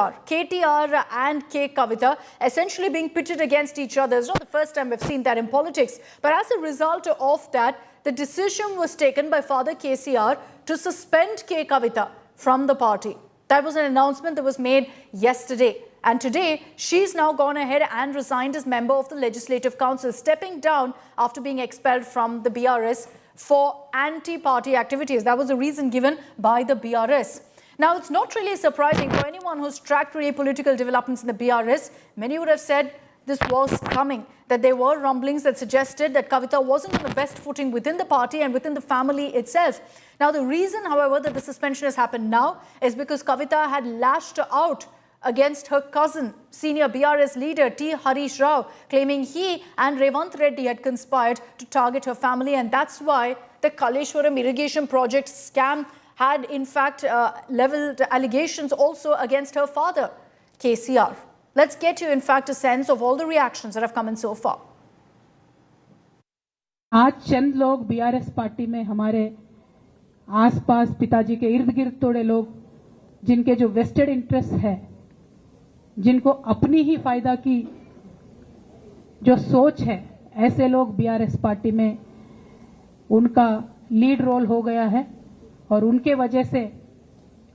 KTR and Kavitha essentially being pitted against each other. It's not the first time we've seen that in politics. But as a result of that, the decision was taken by Father KCR to suspend Kavitha from the party. That was an announcement that was made yesterday. And today, she's now gone ahead and resigned as member of the Legislative Council, stepping down after being expelled from the BRS for anti-party activities. That was the reason given by the BRS. Now, it's not really surprising for anyone who's tracked really political developments in the BRS. Many would have said this was coming, that there were rumblings that suggested that Kavitha wasn't on the best footing within the party and within the family itself. Now, the reason, however, that the suspension has happened now is because Kavitha had lashed out against her cousin, senior BRS leader T. Harish Rao, claiming he and Revant Reddy had conspired to target her family. And that's why the Kaleshwaram irrigation project scam had in fact leveled allegations also against her father, KCR. Let's get you in fact a sense of all the reactions that have come in so far. आज चंद लोग BRS party में हमारे आसपास पिताजी के इर्द गिर्द थोड़े लोग जिनके जो वेस्टेड इंटरेस्ट है, जिनको अपनी ही फायदा की जो सोच है, ऐसे लोग बीआरएस पार्टी में उनका लीड रोल हो गया है और उनके वजह से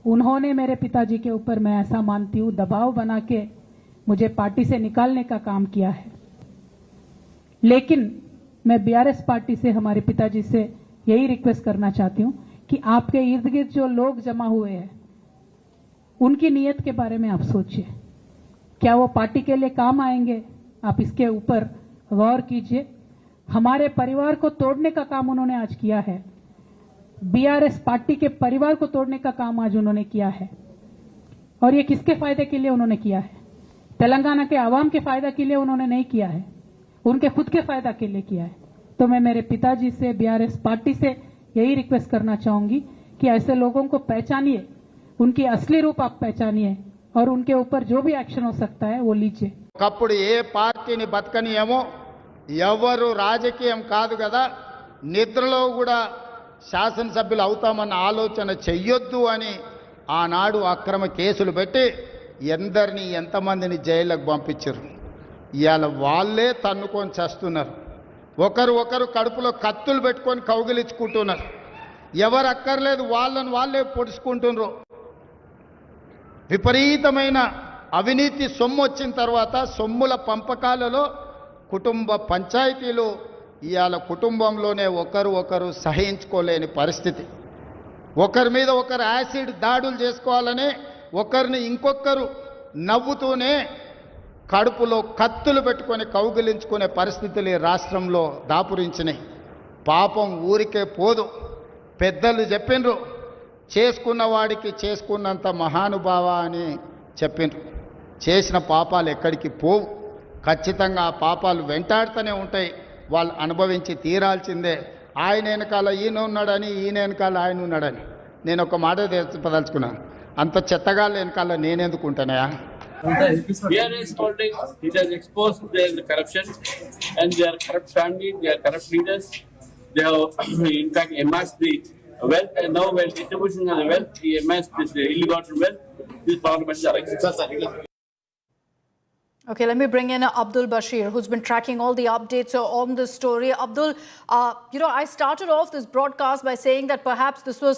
उन्होंने मेरे पिताजी के ऊपर, मैं ऐसा मानती हूं, दबाव बना के मुझे पार्टी से निकालने का काम किया है। लेकिन मैं बीआरएस पार्टी से, हमारे पिताजी से यही रिक्वेस्ट करना चाहती हूं कि आपके इर्द गिर्द जो लोग जमा हुए हैं, उनकी नीयत के बारे में आप सोचिए। क्या वो पार्टी के लिए काम आएंगे? आप इसके ऊपर गौर कीजिए। हमारे परिवार को तोड़ने का काम उन्होंने आज किया है। बीआरएस पार्टी के परिवार को तोड़ने का काम आज उन्होंने किया है। और ये किसके फायदे के लिए उन्होंने किया है? तेलंगाना के आवाम के फायदा के लिए उन्होंने नहीं किया है, उनके खुद के फायदा के लिए किया है। तो मैं मेरे पिताजी से, बीआरएस पार्टी से यही रिक्वेस्ट करना चाहूंगी कि ऐसे लोगों को पहचानिए, उनकी असली रूप आप पहचानिए और उनके ऊपर जो भी एक्शन हो सकता है वो लीजिए। ఒకప్పుడు ఏ పార్టీని బతకనియేమో, ఎవరు రాజకీయం కాదు కదా, నిద్రలో కూడా శాసనసభ్యులు అవుతామన్న ఆలోచన చెయ్యొద్దు అని ఆనాడు అక్రమ కేసులు పెట్టి ఎందరిని ఎంతమందిని జైలుకు పంపించారు. ఇవాళ వాళ్ళే తన్నుకొని చేస్తున్నారు. ఒకరు కడుపులో కత్తులు పెట్టుకొని కౌగిలించుకుంటున్నారు. ఎవరు అక్కర్లేదు, వాళ్ళని వాళ్ళే పొడుచుకుంటున్నారు. విపరీతమైన అవినీతి సొమ్ము వచ్చిన తర్వాత సొమ్ముల పంపకాలలో కుటుంబ పంచాయతీలు, ఇవాళ కుటుంబంలోనే ఒకరు సహించుకోలేని పరిస్థితి. ఒకరి మీద ఒకరు యాసిడ్ దాడులు చేసుకోవాలని ఒకరిని ఇంకొకరు నవ్వుతూనే కడుపులో కత్తులు పెట్టుకొని కౌగిలించుకునే పరిస్థితులు ఈ రాష్ట్రంలో దాపురించినాయి. పాపం ఊరికే పోదు. పెద్దలు చెప్పిండ్రు, చేసుకున్న వాడికి చేసుకున్నంత మహానుభావ అని చెప్పిండ్రు. చేసిన పాపాలు ఎక్కడికి పోవు, ఖచ్చితంగా ఆ పాపాలు వెంటాడుతూనే ఉంటాయి. వాళ్ళు అనుభవించి తీరాల్సిందే. ఆయన వెనకాల ఈయన ఉన్నాడని, ఈయన వెనకాల ఆయన ఉన్నాడని నేను ఒక మాట చెప్పదలుచుకున్నాను. అంత చెత్తగాళ్ళు వెనకాల నేనెందుకుంటానయా? BRS holdings, it has exposed their corruption and their corrupt family, their corrupt leaders. They have in fact amassed the wealth, and now when distribution of the wealth, they amassed this ill-gotten wealth. This parliament is elected. Okay, let me bring in Abdul Bashir, who's been tracking all the updates on this story. Abdul, I started off this broadcast by saying that perhaps this was,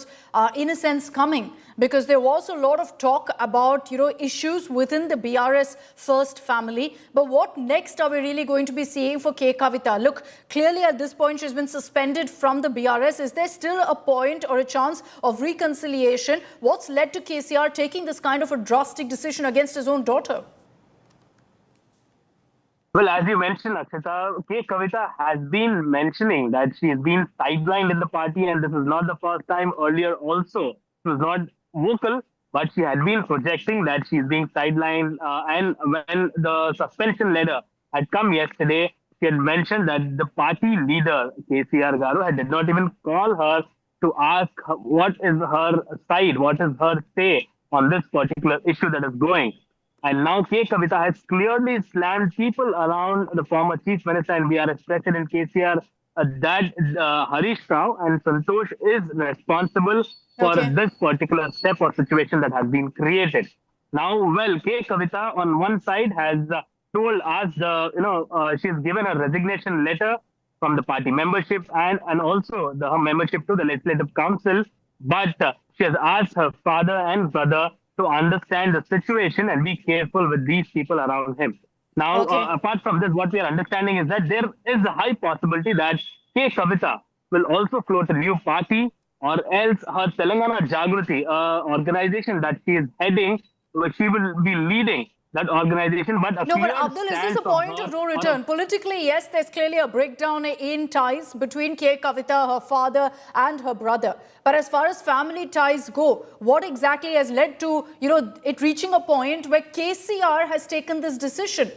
in a sense, coming because there was a lot of talk about, issues within the BRS first family. But what next are we really going to be seeing for Kavitha? Look, clearly at this point, she's been suspended from the BRS. Is there still a point or a chance of reconciliation? What's led to KCR taking this kind of a drastic decision against his own daughter? Well, as you mentioned, Akshita, Kavitha has been mentioning that she has been sidelined in the party, and this is not the first time. Earlier also, she was not vocal, but she had been projecting that she is being sidelined. And when the suspension letter had come yesterday, she had mentioned that the party leader, KCR Garu, did not even call her to ask what is her side, what is her say on this particular issue that is going. And now Kavitha has clearly slammed people around the former Chief Minister and BRS President KCR that Harish Rao and Santosh is responsible for this particular step or situation that has been created. Now, well, K. Kavitha on one side has told us, she's given a resignation letter from the party membership and also her membership to the Legislative Council. But she has asked her father and brother to understand the situation and be careful with these people around him. Now, Okay. apart from this, what we are understanding is that there is a high possibility that K. Kavitha will also float a new party, or else her Telangana Jagrati organization that she is heading, she will be leading that organization. But a No, but clear Abdul, is this stance a point her of no or return? Politically, yes, there's clearly a breakdown in ties between K. Kavitha, her father, and her brother. But as far as family ties go, what exactly has led to, it reaching a point where KCR has taken this decision?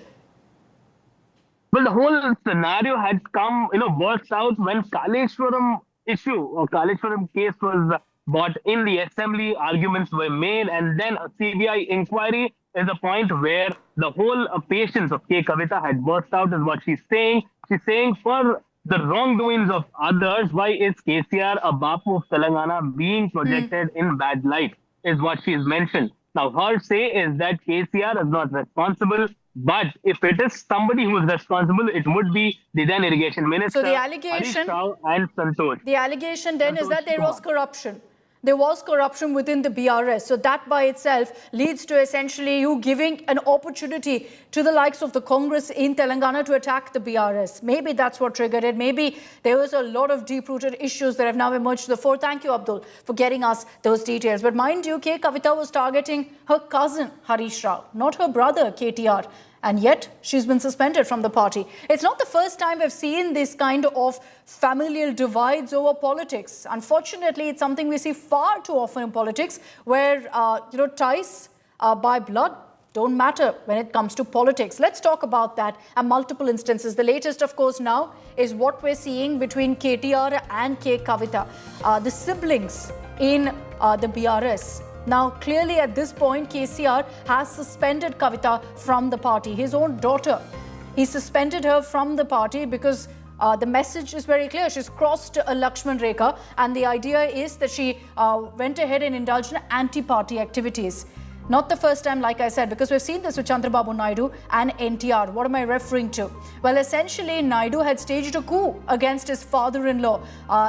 Well, the whole scenario had come, burst out when Kaleshwaram issue or Kaleshwaram case was brought in the assembly, arguments were made, and then a CBI inquiry is a point where the whole patience of K. Kavitha had burst out, is what she's saying. She's saying for the wrongdoings of others, why is KCR, a Bapu of Telangana, being projected in bad light, is what she's mentioned. Now, her say is that KCR is not responsible, but if it is somebody who is responsible, it would be the then irrigation minister, So the Harish allegation, and Santosh. the allegation then is that there was Kumar. corruption. There was corruption within the BRS. So that by itself leads to essentially you giving an opportunity to the likes of the Congress in Telangana to attack the BRS. Maybe that's what triggered it. Maybe there was a lot of deep-rooted issues that have now emerged to the fore. Thank you, Abdul, for getting us those details. But mind you, K. Kavitha was targeting her cousin, Harish Rao, not her brother, KTR. And yet, she's been suspended from the party. It's not the first time we've seen this kind of familial divides over politics. Unfortunately, it's something we see far too often in politics, where ties by blood don't matter when it comes to politics. Let's talk about that and multiple instances. The latest, of course, now is what we're seeing between KTR and K. Kavitha, the siblings in the BRS. Now, clearly at this point, KCR has suspended Kavitha from the party. His own daughter, he suspended her from the party because the message is very clear. She's crossed a Lakshman Rekha, and the idea is that she went ahead and indulged in anti-party activities. Not the first time, like I said, because we've seen this with Chandrababu Naidu and NTR. What am I referring to? Well, essentially, Naidu had staged a coup against his father-in-law.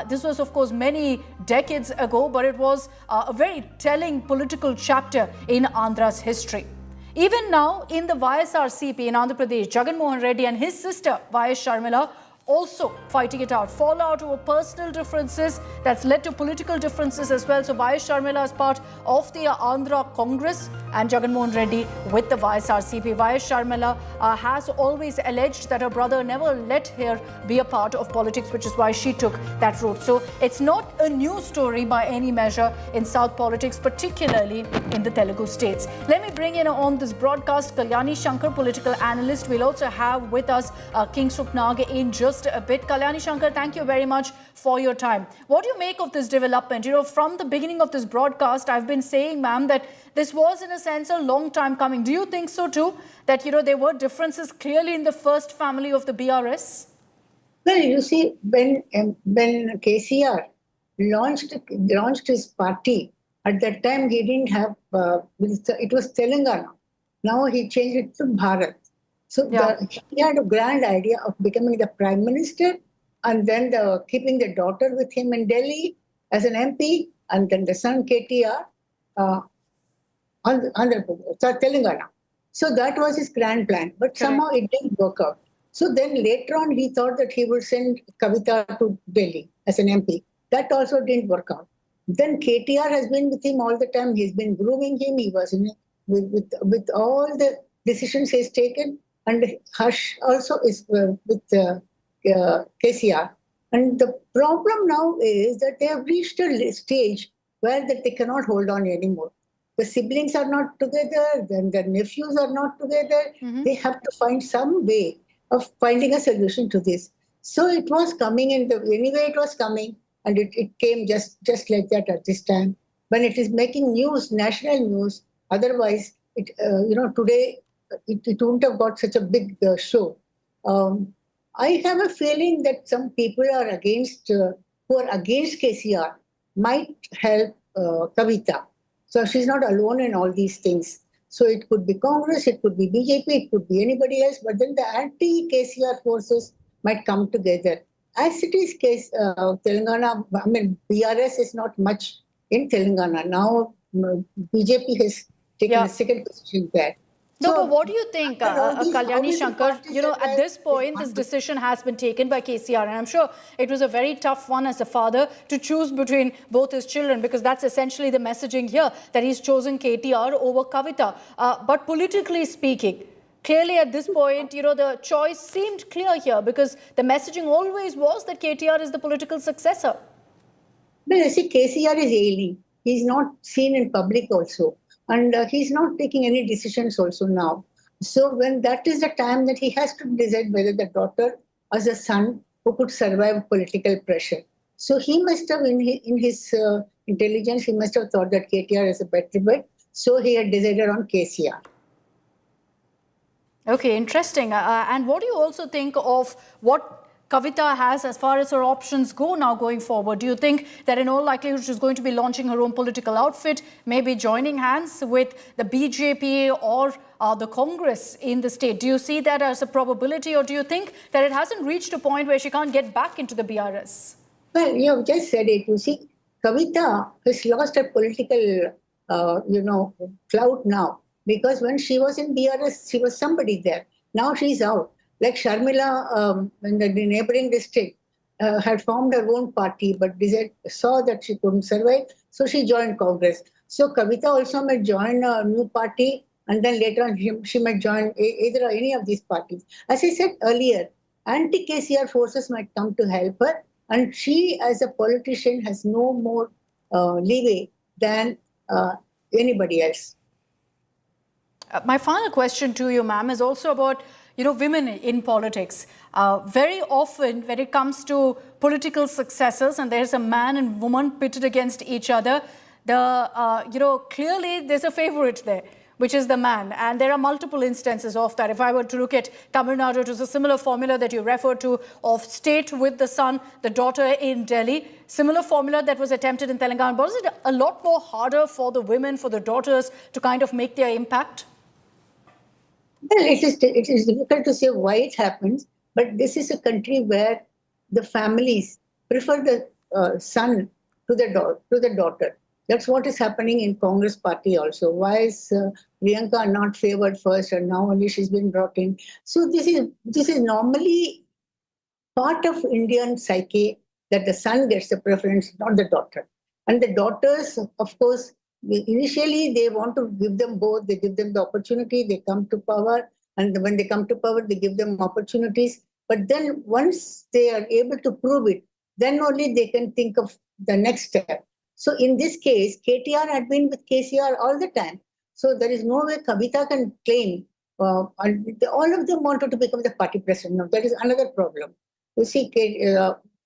This was, of course, many decades ago, but it was a very telling political chapter in Andhra's history. Even now, in the YSRCP in Andhra Pradesh, Jagan Mohan Reddy and his sister, YS Sharmila, also fighting it out. Fallout over personal differences that's led to political differences as well. So YS Sharmila is part of the Andhra Congress and Jagan Mohan Reddy with the YSRCP. YS Sharmila has always alleged that her brother never let her be a part of politics, which is why she took that route. So it's not a new story by any measure in South politics, particularly in the Telugu states. Let me bring in on this broadcast Kalyani Shankar, political analyst. We'll also have with us King Suknag in just a bit. Kalyani Shankar, thank you very much for your time. What do you make of this development? From the beginning of this broadcast, I've been saying, ma'am, that this was in a sense a long time coming. Do you think so too? That, there were differences clearly in the first family of the BRS? Well, you see, when KCR launched his party, at that time he didn't have, it was Telangana. Now he changed it to Bharat. So he had a grand idea of becoming the Prime Minister and then keeping the daughter with him in Delhi as an MP and then the son KTR Telangana. So that was his grand plan. But somehow it didn't work out. So then later on he thought that he would send Kavitha to Delhi as an MP. That also didn't work out. Then KTR has been with him all the time. He's been grooming him. He was with all the decisions he's taken. And Harsh also is with KCR. And the problem now is that they have reached a stage where that they cannot hold on anymore. The siblings are not together, then the nephews are not together. Mm-hmm. They have to find some way of finding a solution to this. So it was coming anyway it was coming, and it came just like that at this time. When it is making news, national news, otherwise, today, it wouldn't have got such a big show. I have a feeling that some people who are against KCR might help Kavitha. So she's not alone in all these things. So it could be Congress, it could be BJP, it could be anybody else, but then the anti-KCR forces might come together. As it is case, Telangana, I mean, BRS is not much in Telangana. Now BJP has taken Yeah. a second position there. No, So, but what do you think, all these- all Kalyani these Shankar? parties You know, are at this there, point, they this want- decision has been taken by KCR, and I'm sure it was a very tough one as a father to choose between both his children, because that's essentially the messaging here, that he's chosen KTR over Kavitha. But politically speaking, clearly at this point, you know, the choice seemed clear here, because the messaging always was that KTR is the political successor. Well, you see, KCR is ailing. He's not seen in public also. And he's not taking any decisions also now. So when that is the time that he has to decide whether the daughter or the son who could survive political pressure. So he must have, in his intelligence, he must have thought that KTR is a better bet. So he had decided on KCR. Okay, interesting. And what do you also think of what Kavitha has as far as her options go now going forward? Do you think that in all likelihood she's going to be launching her own political outfit, maybe joining hands with the BJP or the Congress in the state? Do you see that as a probability, or do you think that it hasn't reached a point where she can't get back into the BRS? Well, you have just said it. You see, Kavitha has lost her political, clout now. Because when she was in BRS, she was somebody there. Now she's out. Like Sharmila in the neighboring district had formed her own party, but saw that she couldn't survive, so she joined Congress. So Kavitha also might join a new party, and then later on she might join either or any of these parties. As I said earlier, anti-KCR forces might come to help her, and she, as a politician, has no more leeway than anybody else. My final question to you, ma'am, is also about, you know, women in politics. Very often when it comes to political successes and there's a man and woman pitted against each other, clearly there's a favorite there, which is the man. And there are multiple instances of that. If I were to look at Tamil Nadu, it was a similar formula that you referred to of state with the son, the daughter in Delhi. Similar formula that was attempted in Telangana. But is it a lot more harder for the women, for the daughters to kind of make their impact? Well, it is difficult to say why it happens, but this is a country where the families prefer the son to the daughter. That's what is happening in Congress party also. Why is Priyanka not favored first, and now only she's been brought in? So this is normally part of Indian psyche, that the son gets the preference, not the daughter. And the daughters, of course, initially they want to give them both. They give them the opportunity, they come to power, and when they come to power, they give them opportunities. But then once they are able to prove it, then only they can think of the next step. So in this case, KTR had been with KCR all the time. So there is no way Kavitha can claim, and all of them wanted to become the party president. Now, that is another problem. You see,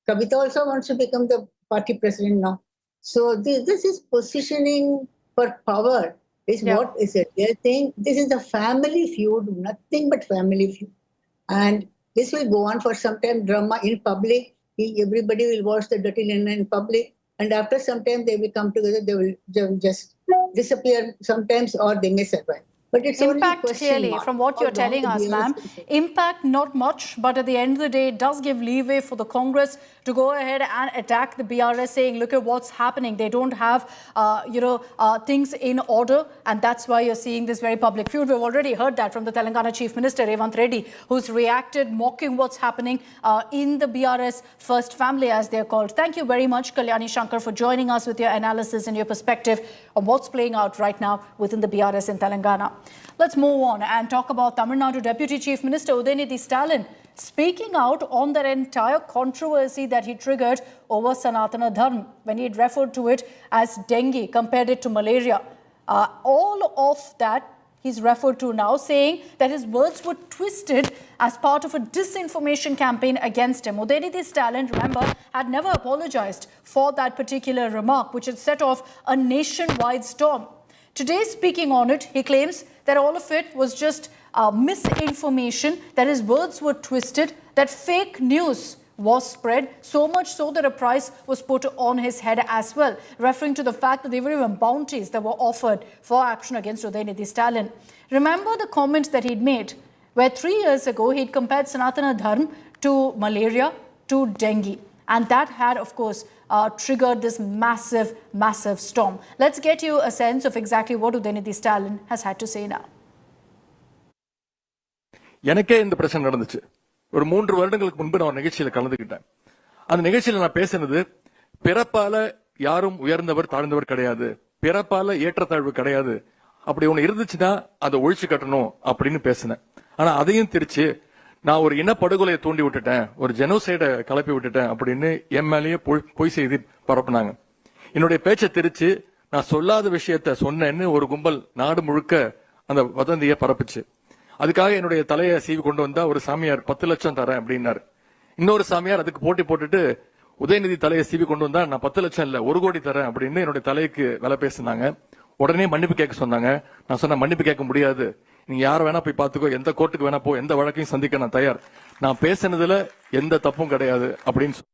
Kavitha also wants to become the party president now. So this is positioning for power is what is a real thing. This is a family feud, nothing but family feud. And this will go on for some time, drama in public. Everybody will watch the dirty linen in public. And after some time, they will come together. They will just disappear sometimes, or they may survive. But it's impact, only clearly, from what you're telling us, ma'am, impact not much, but at the end of the day, it does give leeway for the Congress to go ahead and attack the BRS, saying, look at what's happening. They don't have, things in order, and that's why you're seeing this very public feud. We've already heard that from the Telangana Chief Minister, Resigned Reddy, who's reacted, mocking what's happening in the BRS First Family, as they're called. Thank you very much, Kalyani Shankar, for joining us with your analysis and your perspective on what's playing out right now within the BRS in Telangana. Let's move on and talk about Tamil Nadu Deputy Chief Minister Udayanidhi Stalin speaking out on that entire controversy that he triggered over Sanatana Dharma when he had referred to it as dengue, compared it to malaria. All of that he's referred to now, saying that his words were twisted as part of a disinformation campaign against him. Udayanidhi Stalin, remember, had never apologized for that particular remark, which had set off a nationwide storm. Today, speaking on it, he claims that all of it was just misinformation, that his words were twisted, that fake news was spread, so much so that a price was put on his head as well, referring to the fact that there were even bounties that were offered for action against Udayanidhi Stalin. Remember the comment that he'd made, where 3 years ago he'd compared Sanatana Dharma to malaria, to dengue. And that had, of course, triggered this massive, massive storm. Let's get you a sense of exactly what Udayanidhi Stalin has had to say now. எனக்கே இந்த பிரச்சனை நடந்துச்சு. ஒரு 3 வருடங்களுக்கு முன்பு நான் ஒரு நிகழ்ச்சியில கலந்துக்கிட்டேன். அந்த நிகழ்ச்சியில நான் பேசினது, பிறப்பால யாரும் உயர்ந்தவர் தாழ்ந்தவர் கிடையாது, பிறப்பால ஏற்றத்தாழ்வு கிடையாது, அப்படி ஒண்ணு இருந்துச்சுன்னா அதை ஒழிச்சு கட்டணும் அப்படின்னு பேசினேன். ஆனா அதையும் திருச்சு நான் ஒரு இனப்படுகொலையை தூண்டி விட்டுட்டேன், ஒரு ஜெனோசைட கலப்பி விட்டுட்டேன் அப்படின்னு என் மேலேயே பொய் செய்தி பரப்புனாங்க. என்னுடைய பேச்சை திருச்சு நான் சொல்லாத விஷயத்த சொன்னேன்னு ஒரு கும்பல் நாடு முழுக்க அந்த வதந்தியை பரப்புச்சு. அதுக்காக என்னுடைய தலையை சீவி கொண்டு வந்தா ஒரு சாமியார் 10 லட்சம் தரேன் அப்படின்னாரு. இன்னொரு சாமியார் அதுக்கு போட்டி போட்டுட்டு உதயநிதி தலையை சீவி கொண்டு வந்தா நான் 10 லட்சம் இல்ல 1 கோடி தரேன் அப்படின்னு என்னுடைய தலைக்கு விலை பேசினாங்க. உடனே மன்னிப்பு கேட்க சொன்னாங்க. நான் சொன்ன மன்னிப்பு கேட்க முடியாது, நீங்க யார வேணா போய் பாத்துக்கோ, எந்த கோர்ட்டுக்கு வேணா போ, எந்த வழக்கையும் சந்திக்க நான் தயார், நான் பேசினதுல எந்த தப்பும் கிடையாது அப்படின்னு.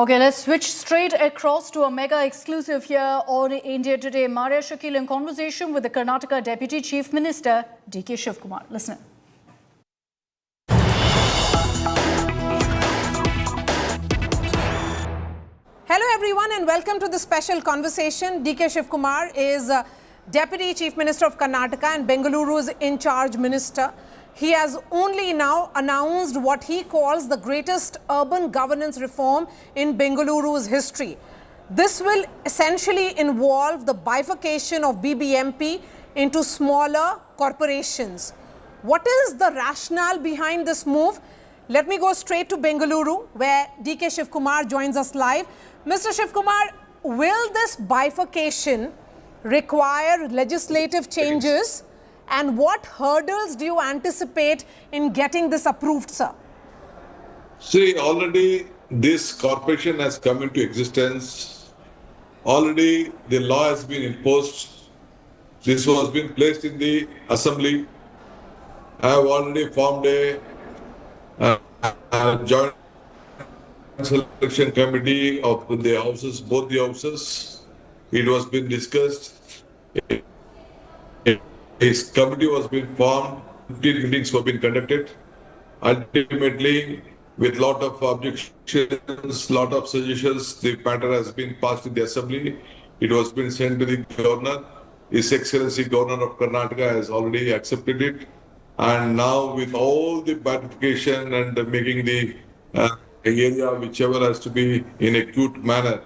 Okay, let's switch straight across to a mega exclusive here on India Today. Maria Shakil in conversation with the Karnataka Deputy Chief Minister, D.K. Shivkumar. Listen. Hello everyone and welcome to the special conversation. D.K. Shivkumar is Deputy Chief Minister of Karnataka and Bengaluru's in charge minister. He has only now announced what he calls the greatest urban governance reform in Bengaluru's history. This will essentially involve the bifurcation of BBMP into smaller corporations. What is the rationale behind this move? Let me go straight to Bengaluru, where D.K. Shivkumar joins us live. Mr. Shivkumar, will this bifurcation require legislative changes? And what hurdles do you anticipate in getting this approved, sir? See, already this corporation has come into existence. Already the law has been imposed. This was been placed in the assembly. I have already formed a joint selection committee of the houses, both the houses. It was been discussed. His committee was being formed, 15 meetings were being conducted. Ultimately, with lot of objections, lot of suggestions, the matter has been passed in the assembly. It was been sent to the governor. His Excellency Governor of Karnataka has already accepted it. And now with all the bifurcation and making the area whichever has to be in a acute manner,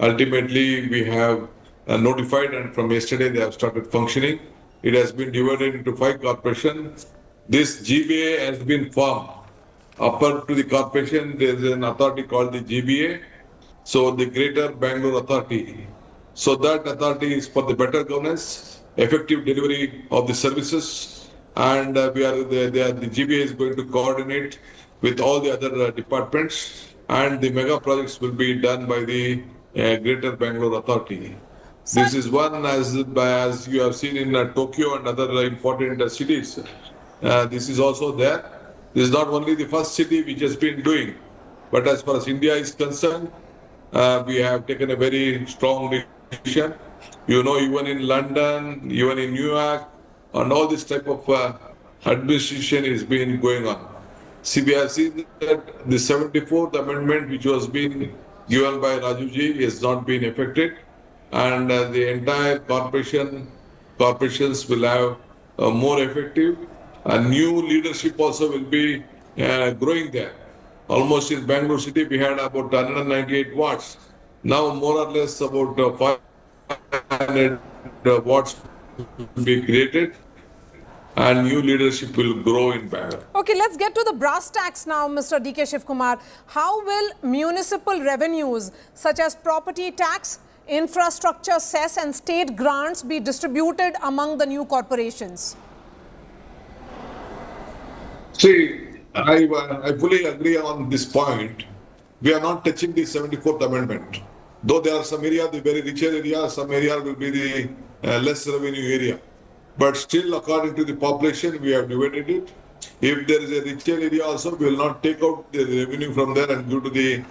ultimately we have notified, and from yesterday they have started functioning. It has been divided into 5 corporations. This GBA has been formed. Upper to the corporation, there is an authority called the GBA. So the Greater Bangalore Authority. So that authority is for the better governance, effective delivery of the services, and the GBA is going to coordinate with all the other departments, and the mega projects will be done by the Greater Bangalore Authority. This is one as you have seen in Tokyo and other important cities. This is also there. This is not only the first city which has been doing, but as far as India is concerned, we have taken a very strong decision. You know, even in London, even in New York, and all this type of administration is been going on. See, we have seen that the 74th amendment which was being given by Rajuji has not been effected. And the entire corporations will have more effective. A new leadership also will be growing there. Almost in Bangalore city, we had about 198 wards. Now more or less about 500 wards will be created, and new leadership will grow in Bangalore. Okay, let's get to the brass tacks now, Mr. D.K. Shivkumar. How will municipal revenues such as property tax, infrastructure cess and state grants be distributed among the new corporations? See, I fully agree on this point. We are not touching the 74th amendment. Though there are some areas, the very richer area, some area will be the less revenue area. But still, according to the population, we have divided it. If there is a richer area also, we will not take out the revenue from there and give to the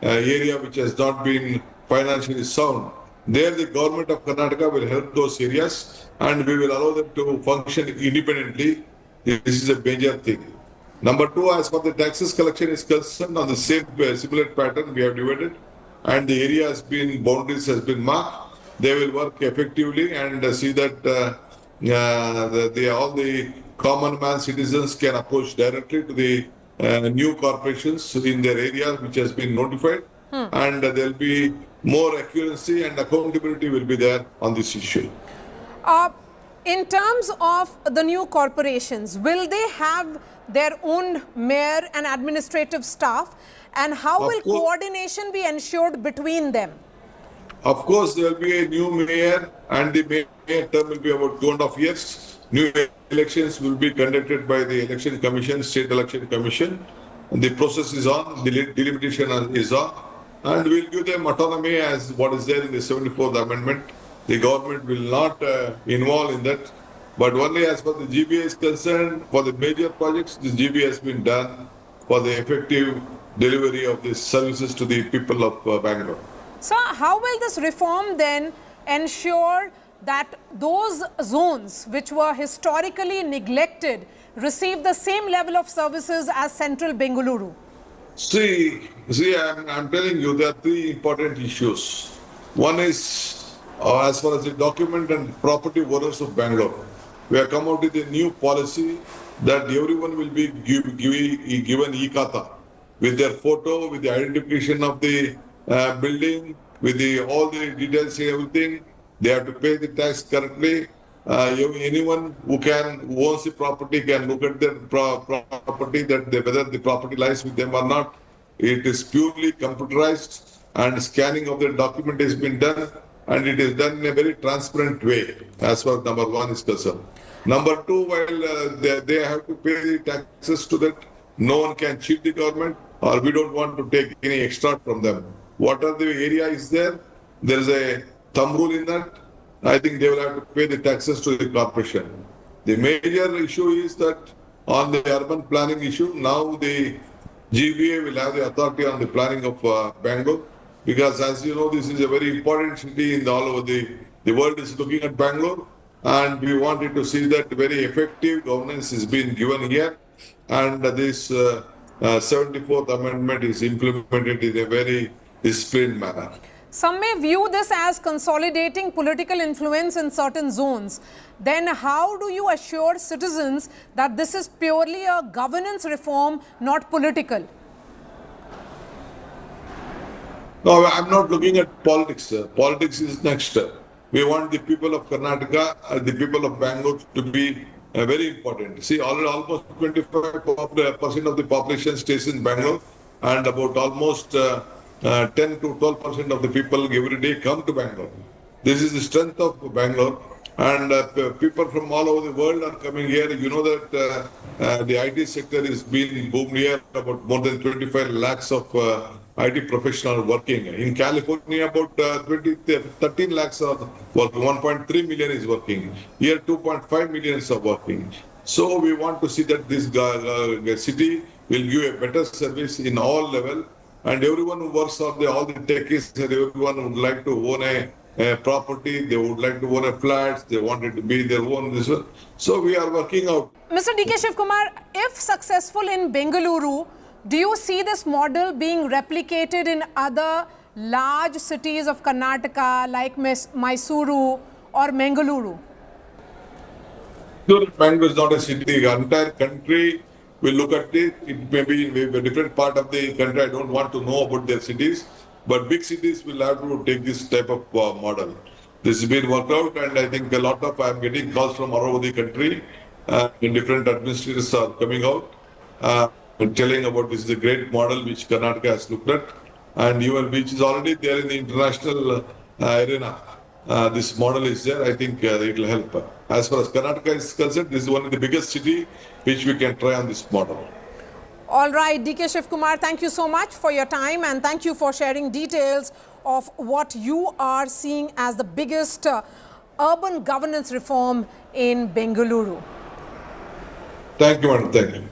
area which has not been financially sound. There, the government of Karnataka will help those areas and we will allow them to function independently. This is a major thing. Number two, as far the taxes collection is concerned, on the same similar pattern, we have divided and the area has been, boundaries has been marked. They will work effectively and see that all the common man citizens can approach directly to the new corporations in their area which has been notified. And there will be more accuracy and accountability will be there on this issue. In terms of the new corporations, will they have their own mayor and administrative staff? And how will coordination be ensured between them? Of course, there will be a new mayor and the mayor term will be about 2.5 years. New elections will be conducted by the Election Commission, State Election Commission. The process is on, the delimitation is on. And we'll give them autonomy as what is there in the 74th Amendment. The government will not involve in that. But only as far as the GBA is concerned, for the major projects, the GBA has been done for the effective delivery of these services to the people of Bangalore. So how will this reform then ensure that those zones which were historically neglected receive the same level of services as central Bengaluru? See, I'm telling you, there are three important issues. One is as far as the document and property owners of Bangalore. We have come out with a new policy that everyone will be given e-Khata with their photo, with the identification of the building, with all the details and everything. They have to pay the tax correctly. Anyone who owns the property can look at their property, whether the property lies with them or not. It is purely computerized and scanning of the document has been done and it is done in a very transparent way as far as number one is concerned. Number two, while they have to pay the taxes to that, no one can cheat the government or we don't want to take any extra from them. Whatever the area is there, there is a thumb rule in that. I think they will have to pay the taxes to the corporation. The major issue is that on the urban planning issue, now the GBA will have the authority on the planning of Bangalore because as you know, this is a very important city in all over the world is looking at Bangalore and we wanted to see that very effective governance is being given here and this 74th Amendment is implemented in a very disciplined manner. Some may view this as consolidating political influence in certain zones. Then how do you assure citizens that this is purely a governance reform, not political? No, I'm not looking at politics. Politics is next. We want the people of Karnataka, the people of Bangalore to be very important. See, almost 25% of the population stays in Bangalore and about almost 10 to 12% of the people every day come to Bangalore. This is the strength of Bangalore and people from all over the world are coming here. You know that the IT sector is being boomed here, about more than 25 lakhs of IT professionals working. In California, about 13 lakhs are working, 1.3 million is working. Here, 2.5 million are working. So we want to see that this city will give a better service in all levels. And everyone who works on all the techies, everyone would like to own a property, they would like to own a flat, they wanted to be their own this one. So we are working out. Mr. D.K. Shivkumar, if successful in Bengaluru, do you see this model being replicated in other large cities of Karnataka like Mysuru or Mangaluru? Sure, Bangalore is not a city. The entire country will look at it. It may be a different part of the country. I don't want to know about their cities. But big cities will have to take this type of model. This has been worked out and I think I'm getting calls from all over the country. Different administrators are coming out and telling about this is a great model which Karnataka has looked at and even which is already there in the international arena. This model is there. I think it will help. As far as Karnataka is concerned, this is one of the biggest city which we can try on this model. All right, D.K. Shivkumar, thank you so much for your time and thank you for sharing details of what you are seeing as the biggest urban governance reform in Bengaluru. Thank you, madam. Thank you.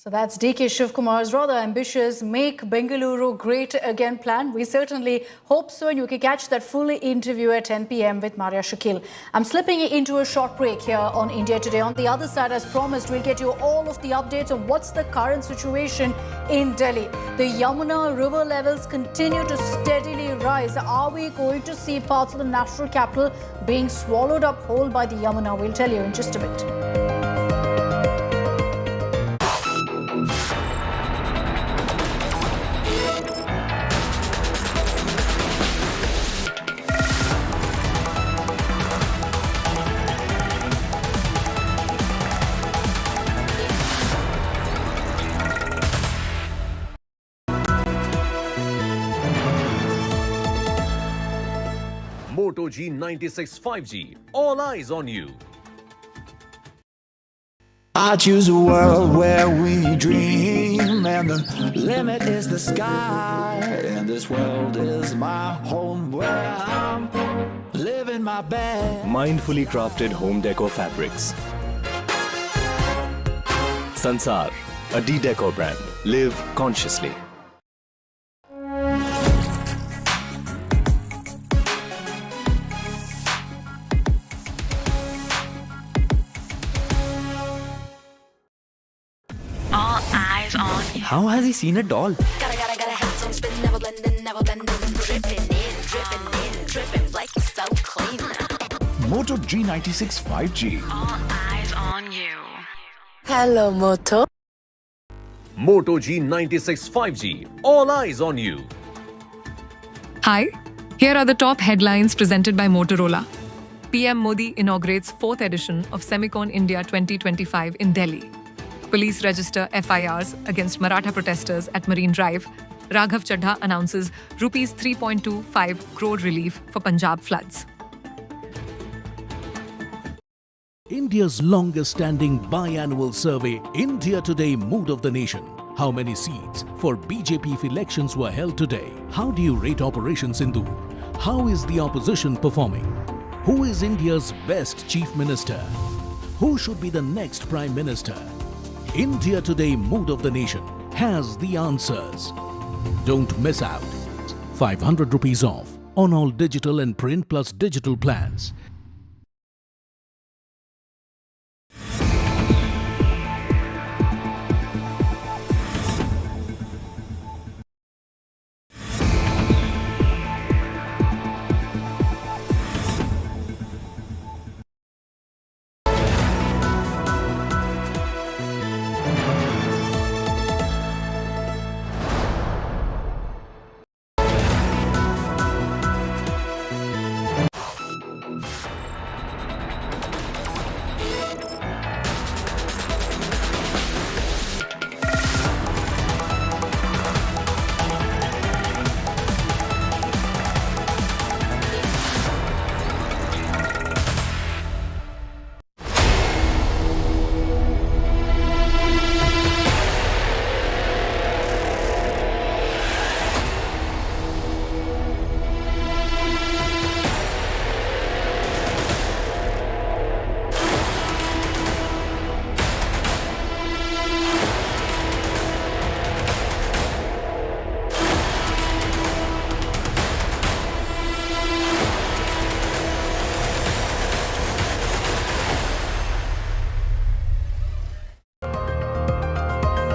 So that's DK Shivkumar's rather ambitious Make Bengaluru Great Again plan. We certainly hope so, and you can catch that full interview at 10 p.m. with Maria Shakil. I'm slipping into a short break here on India Today. On the other side, as promised, we'll get you all of the updates on what's the current situation in Delhi. The Yamuna river levels continue to steadily rise. Are we going to see parts of the national capital being swallowed up whole by the Yamuna? We'll tell you in just a bit. Moto G96 5G. All eyes on you. I choose a world where we dream, and the limit is the sky. And this world is my home where I'm living my best. Mindfully crafted home decor fabrics. Sansar, a D-Decor brand. Live consciously. All eyes on you. How has he seen it all? Gotta have some spin, never blending, dripping in, dripping like so clean. Moto G96 5G. All eyes on you. Hello, Moto. Moto G96 5G. All eyes on you. Hi, here are the top headlines presented by Motorola. PM Modi inaugurates 4th edition of Semicon India 2025 in Delhi. Police register FIRs against Maratha protesters at Marine Drive. Raghav Chadha announces Rs 3.25 crore relief for Punjab floods. India's longest-standing biannual survey, India Today Mood of the Nation. How many seats for BJP if elections were held today? How do you rate Operation Sindoor? How is the opposition performing? Who is India's best chief minister? Who should be the next prime minister? India Today Mood of the Nation has the answers. Don't miss out. 500 rupees off on all digital and print plus digital plans.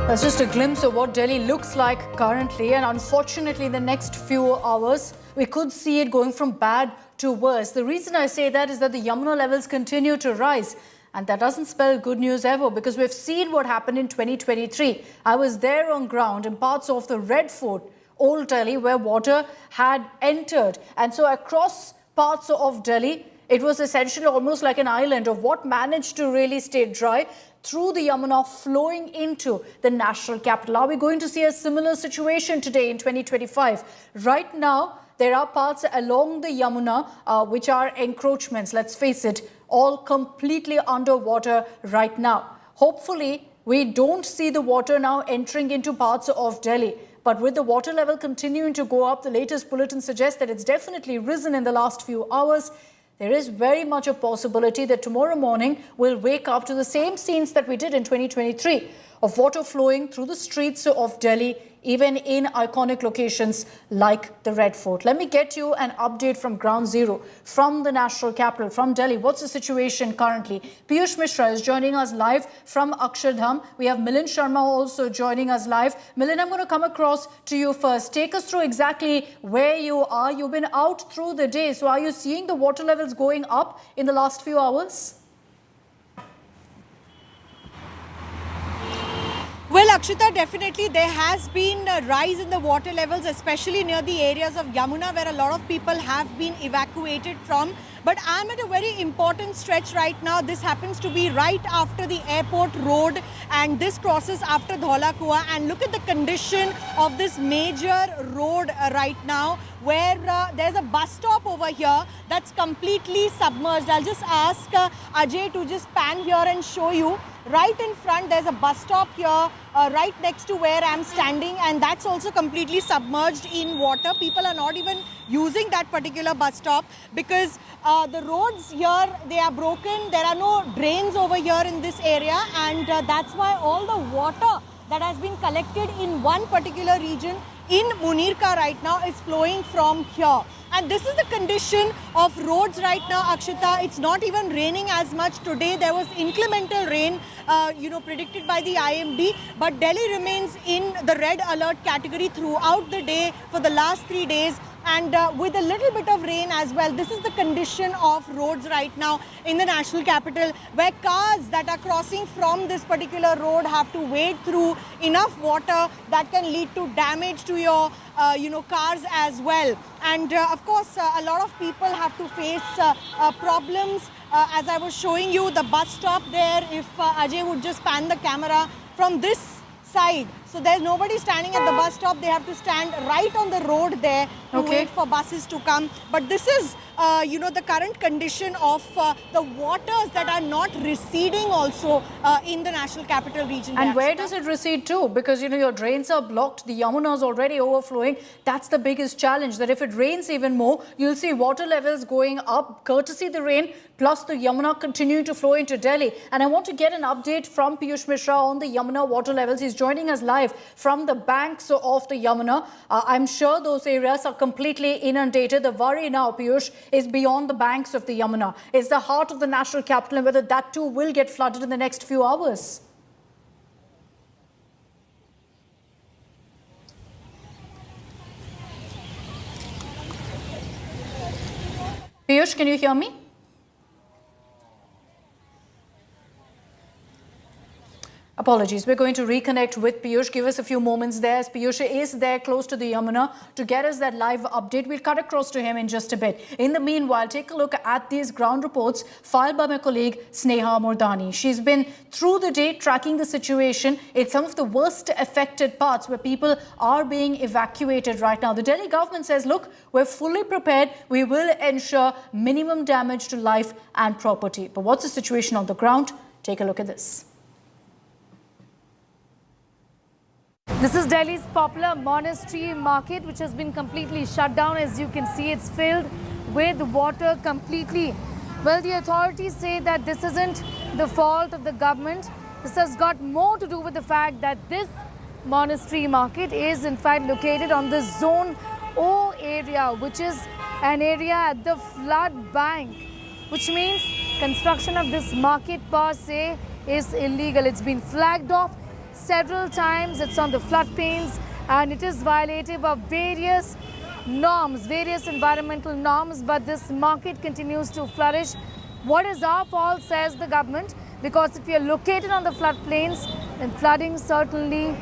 That's just a glimpse of what Delhi looks like currently, and unfortunately in the next few hours we could see it going from bad to worse. The reason I say that is that the Yamuna levels continue to rise, and that doesn't spell good news ever, because we've seen what happened in 2023. I was there on ground in parts of the Red Fort, Old Delhi, where water had entered, and so across parts of Delhi it was essentially almost like an island of what managed to really stay dry through the Yamuna flowing into the national capital. Are we going to see a similar situation today in 2025? Right now, there are parts along the Yamuna which are encroachments, let's face it, all completely underwater right now. Hopefully, we don't see the water now entering into parts of Delhi. But with the water level continuing to go up, the latest bulletin suggests that it's definitely risen in the last few hours. There is very much a possibility that tomorrow morning we'll wake up to the same scenes that we did in 2023 of water flowing through the streets of Delhi, even in iconic locations like the Red Fort. Let me get you an update from ground zero, from the national capital, from Delhi. What's the situation currently? Piyush Mishra is joining us live from Akshardham. We have Milind Sharma also joining us live. Milind, I'm going to come across to you first. Take us through exactly where you are. You've been out through the day. So are you seeing the water levels going up in the last few hours? Well, Akshita, definitely there has been a rise in the water levels, especially near the areas of Yamuna, where a lot of people have been evacuated from. But I'm at a very important stretch right now. This happens to be right after the airport road, and this crosses after Dhaula Kua. And look at the condition of this major road right now, where there's a bus stop over here that's completely submerged. I'll just ask Ajay to just pan here and show you. Right in front, there's a bus stop here, right next to where I'm standing, and that's also completely submerged in water. People are not even using that particular bus stop because the roads here, they are broken. There are no drains over here in this area, and that's why all the water that has been collected in one particular region in Munirka right now is flowing from here. And this is the condition of roads right now, Akshita. It's not even raining as much today. There was incremental rain, predicted by the IMD. But Delhi remains in the red alert category throughout the day for the last 3 days. And with a little bit of rain as well. This is the condition of roads right now in the national capital, where cars that are crossing from this particular road have to wade through enough water that can lead to damage to your cars as well. And of course, a lot of people have to face problems. As I was showing you, the bus stop there, if Ajay would just pan the camera from this side. So there's nobody standing at the bus stop. They have to stand right on the road there to wait for buses to come. But this is, the current condition of the waters that are not receding also in the national capital region. And where does it recede to? Because, your drains are blocked. The Yamuna is already overflowing. That's the biggest challenge, that if it rains even more, you'll see water levels going up, courtesy the rain, plus the Yamuna continuing to flow into Delhi. And I want to get an update from Piyush Mishra on the Yamuna water levels. He's joining us live from the banks of the Yamuna. I'm sure those areas are completely inundated. The worry now, Piyush, is beyond the banks of the Yamuna. It's the heart of the national capital, and whether that too will get flooded in the next few hours. Piyush, can you hear me? Apologies. We're going to reconnect with Piyush. Give us a few moments there, as Piyush is there close to the Yamuna to get us that live update. We'll cut across to him in just a bit. In the meanwhile, take a look at these ground reports filed by my colleague Sneha Mordani. She's been through the day tracking the situation in some of the worst affected parts where people are being evacuated right now. The Delhi government says, look, we're fully prepared. We will ensure minimum damage to life and property. But what's the situation on the ground? Take a look at this. This is Delhi's popular monastery market, which has been completely shut down. As you can see, it's filled with water completely. Well, the authorities say that this isn't the fault of the government. This has got more to do with the fact that this monastery market is in fact located on the Zone O area, which is an area at the flood bank, which means construction of this market per se is illegal. It's been flagged off several times. It's on the floodplains, and it is violative of various norms, various environmental norms, but this market continues to flourish. What is our fault, says the government, because if you're located on the floodplains, then flooding certainly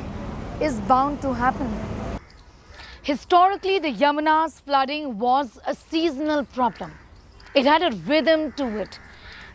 is bound to happen. Historically, the Yamuna's flooding was a seasonal problem. It had a rhythm to it.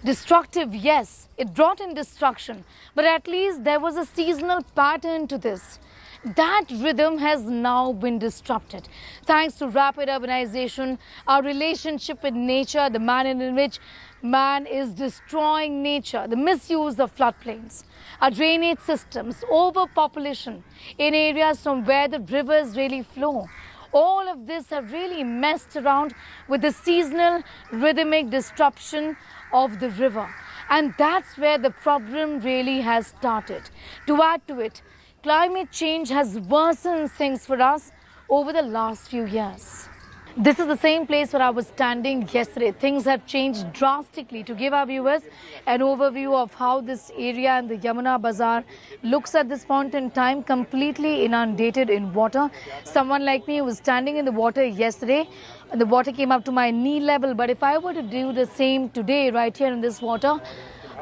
Destructive, yes, it brought in destruction, but at least there was a seasonal pattern to this. that rhythm has now been disrupted. Thanks to rapid urbanization, our relationship with nature, the manner in which man is destroying nature, the misuse of floodplains, our drainage systems, overpopulation in areas from where the rivers really flow. All of this have really messed around with the seasonal rhythmic disruption of the river. And that's where the problem really has started. To add to it, climate change has worsened things for us over the last few years. This is the same place where I was standing yesterday. Things have changed drastically. To give our viewers an overview of how this area in the Yamuna Bazaar looks at this point in time, completely inundated in water. Someone like me was standing in the water yesterday, and the water came up to my knee level. But if I were to do the same today, right here in this water,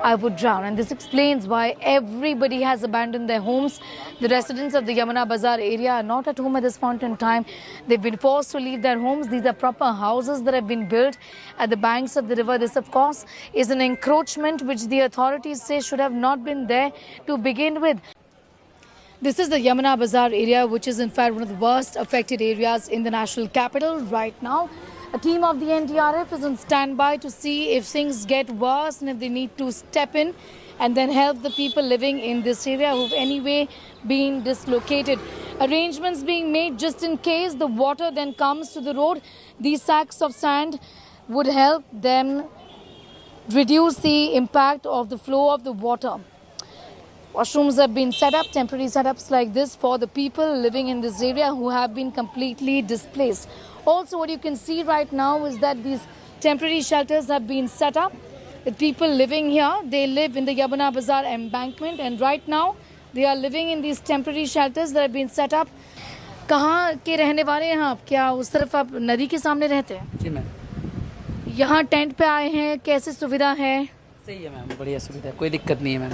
I would drown. And this explains why everybody has abandoned their homes. The residents of the Yamuna Bazaar area are not at home at this point in time. They've been forced to leave their homes. These are proper houses that have been built at the banks of the river. This, of course, is an encroachment which the authorities say should have not been there to begin with. This is the Yamuna Bazaar area, which is in fact one of the worst affected areas in the national capital right now. A team of the NDRF is on standby to see if things get worse and if they need to step in and then help the people living in this area who've anyway been dislocated. Arrangements being made just in case the water then comes to the road. These sacks of sand would help them reduce the impact of the flow of the water. Washrooms have been set up, temporary setups like this for the people living in this area who have been completely displaced. Also, what you can see right now is that these temporary shelters have been set up. The people living here, they live in the Yamuna Bazaar embankment, and right now they are living in these temporary shelters that have been set up. कहाँ के रहने वाले हैं आप? क्या उस तरफ आप नदी के सामने रहते हैं? जी मैम। यहाँ टेंट पे आए हैं, कैसे सुविधा है? सही है मैम, बढ़िया सुविधा है, कोई दिक्कत नहीं है मैम।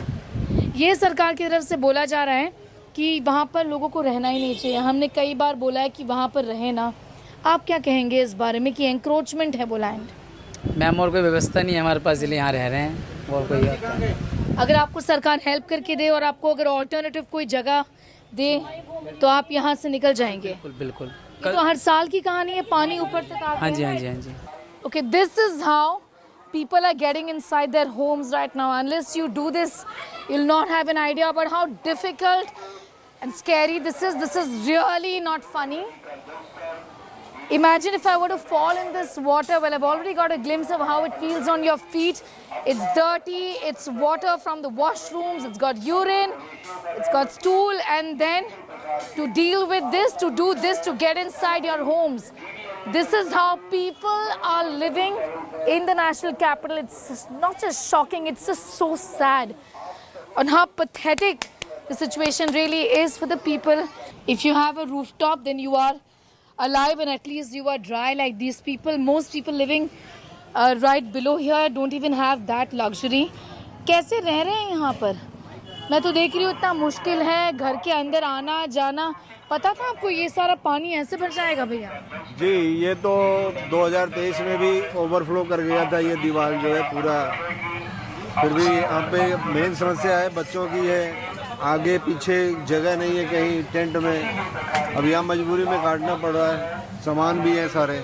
ये सरकार की तरफ से बोला जा रहा है कि वहाँ पर लोगों को रहना ही नहीं चाहिए। हमने कई बार बोला है कि वहाँ पर रहे ना। आप क्या कहेंगे इस बारे में कि एंक्रोचमेंट है वो लैंड? मैम और कोई व्यवस्था नहीं है हमारे पास, इसलिए यहाँ रह रहे हैं और कोई। अगर आपको सरकार हेल्प करके दे और आपको अगर ऑल्टरनेटिव कोई जगह दे तो आप यहाँ से निकल जाएंगे? बिल्कुल बिल्कुल। ये तो हर साल की कहानी है, पानी ऊपर तक आता है। हाँ जी हाँ जी हाँ जी। Okay, this is how people are getting inside their homes right now. Unless you do this, you'll not have an idea about how difficult and scary this is. This is really not funny. Imagine if I were to fall in this water. Well, I've already got a glimpse of how it feels on your feet. It's dirty, it's water from the washrooms, it's got urine, it's got stool, and then to deal with this, to do this, to get inside your homes. This is how people are living in the national capital. It's not just shocking, it's just so sad on how pathetic the situation really is for the people. If you have a rooftop, then you are alive and at least you are dry like these people. Most people living right below here don't even have that luxury. कैसे रह रहे हैं यहाँ पर? मैं तो देख रही हूँ इतना मुश्किल है घर के अंदर आना जाना। पता था आपको ये सारा पानी ऐसे भर जाएगा भैया? जी, ये तो 2023 में भी ओवरफ्लो कर गया था ये दीवार जो है पूरा। फिर भी यहाँ पे मेन समस्या है बच्चों की है, आगे पीछे जगह नहीं है कहीं टेंट में। अब यहाँ मजबूरी में काटना पड़ रहा है, सामान भी है सारे।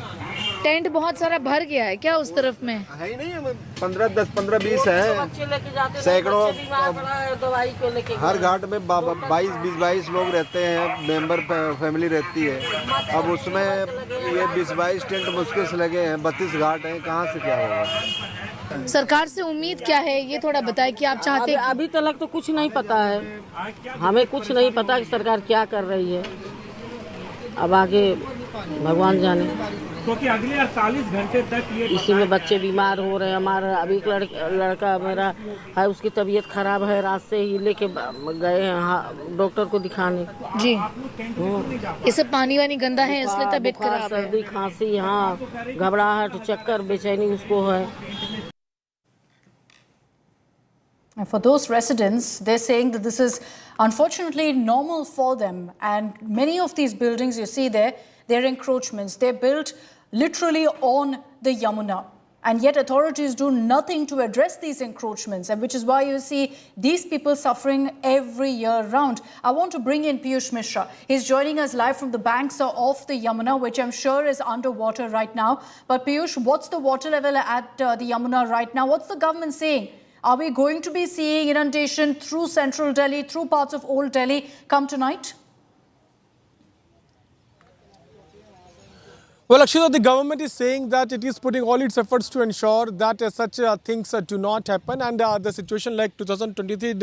टेंट बहुत सारा भर गया है क्या उस तरफ में? है ही नहीं, 15-20 है, सैकड़ों। हर घाट में 22 लोग रहते हैं, मेंबर फैमिली रहती है। अब उसमें ये 20-22 टेंट मुश्किल से लगे हैं, 32 घाट हैं, कहाँ से क्या होगा? सरकार से उम्मीद क्या है ये थोड़ा बताएं कि आप चाहते हैं? अभी तक तो कुछ नहीं पता है, हमें कुछ नहीं पता कि सरकार क्या कर रही है। अब आगे भगवान जाने, क्योंकि अगले 48 घंटे तक ये इसी में बच्चे बीमार हो रहे हैं। हमारा अभी एक लड़का मेरा है, उसकी तबीयत खराब है, रात से ही लेके गए हैं डॉक्टर को दिखाने। जी, इससे पानी वानी गंदा है इसलिए तबीयत खराब है। सर्दी खांसी, हाँ, घबराहट, चक्कर, बेचैनी उसको है। For those residents, they're saying that this is unfortunately normal for them. And many of these buildings you see there, they're encroachments. They're built literally on the Yamuna. And yet authorities do nothing to address these encroachments, and which is why you see these people suffering every year round. I want to bring in Piyush Mishra. He's joining us live from the banks of the Yamuna, which I'm sure is underwater right now. But Piyush, what's the water level at the Yamuna right now? What's the government saying? Are we going to be seeing inundation through central Delhi, through parts of old Delhi come tonight? Well, Akshita, the government is saying that it is putting all its efforts to ensure that such things do not happen, and the situation like 2023